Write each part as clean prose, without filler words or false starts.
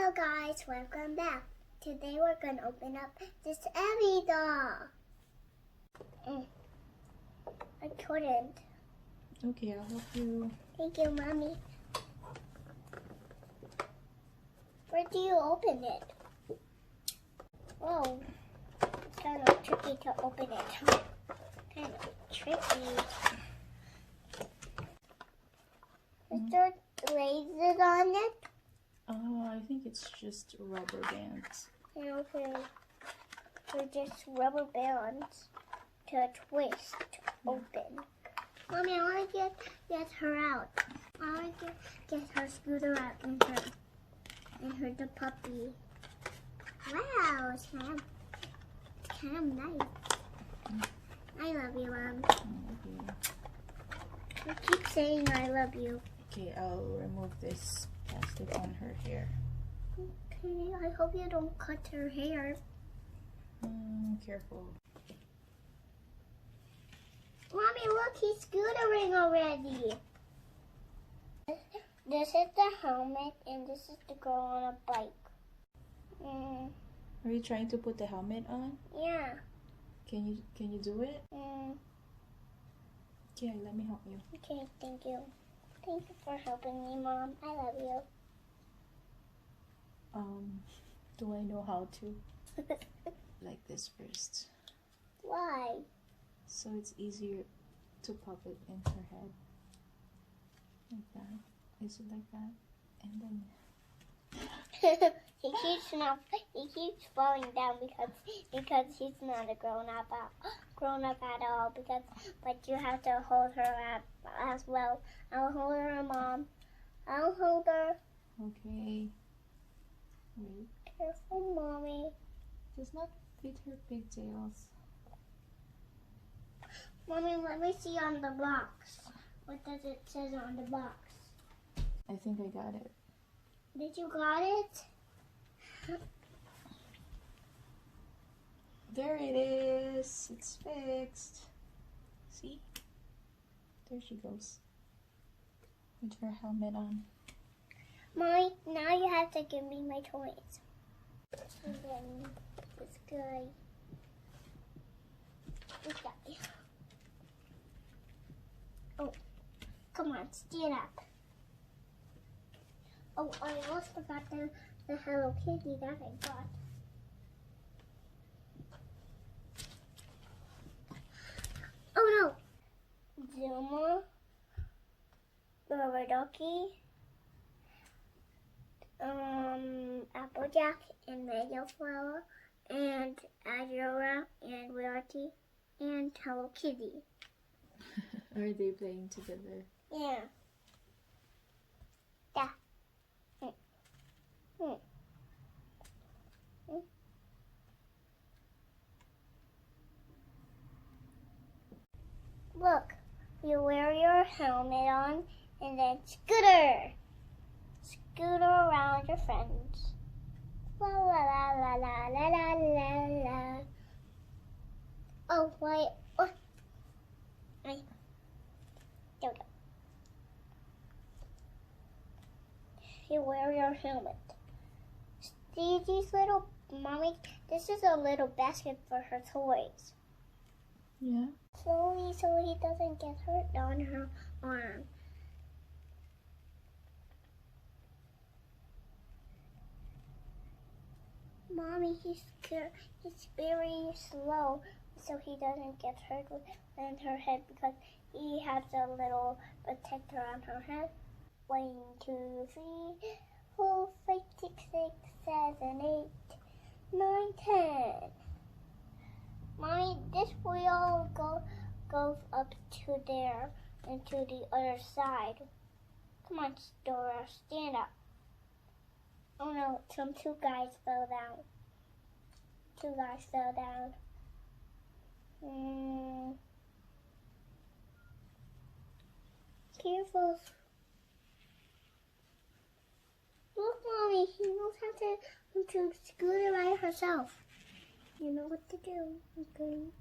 Hello guys, welcome back. Today we're going to open up this Abby doll. I couldn't. Okay, I'll help you. Thank you, Mommy. Where do you open it? Whoa, it's kind of tricky to open it. Kind of tricky. Is there lasers on it? I think it's just rubber bands. Okay. They're just rubber bands to twist open. Mommy, I want to get her out. I want to get her scooter out and her the puppy. Wow, it's kind of nice. I love you, Mom. Okay. You keep saying I love you. Okay, I'll remove this plastic on her hair. Okay, I hope you don't cut her hair. Careful. Mommy, look, he's scootering already. This is the helmet, and this is the girl on a bike. Are you trying to put the helmet on? Yeah. Can you do it? Okay, let me help you. Okay, thank you. Thank you for helping me, Mom. I love you. Do I know how to? Like this first. Why? So it's easier to pop it in her head. Like that. Is it like that? And then he keeps falling down because he's not a grown up at all. But you have to hold her up as well. I'll hold her, Mom. I'll hold her. okay. Wait. Careful, Mommy. Does not fit her pigtails. Mommy, let me see on the box. What does it say on the box? I think I got it. Did you got it? There it is. It's fixed. See? There she goes. With her helmet on. Mommy, now you have to give me my toys. And then this guy. This guy. Oh, come on, stand up. Oh, I almost forgot the Hello Kitty that I got. Oh no! Zuma, Rubber Ducky, Applejack, and Mayflower, and Azura, and Rarity, and Hello Kitty. Are they playing together? Yeah. Yeah. Look, you wear your helmet on and then scooter around your friends. La la la la la la la la la. Oh, wait. Oh. There we go. You wear your helmet. See these little, Mommy, this is a little basket for her toys. Yeah. Slowly so he doesn't get hurt on her arm. Mommy, he's very slow so he doesn't get hurt in her head because he has a little protector on her head. 1, 2, 3, 4, 5, 6, 7, 8, 9, 10. Mommy, this wheel goes up to there and to the other side. Come on, Dora, stand up. Oh no, two guys fell down. Careful. Look, Mommy, he knows how to scooter by herself. You know what to do. Okay.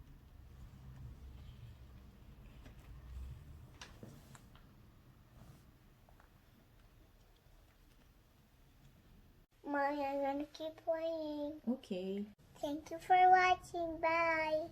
Mommy, I'm gonna keep playing. Okay. Thank you for watching. Bye.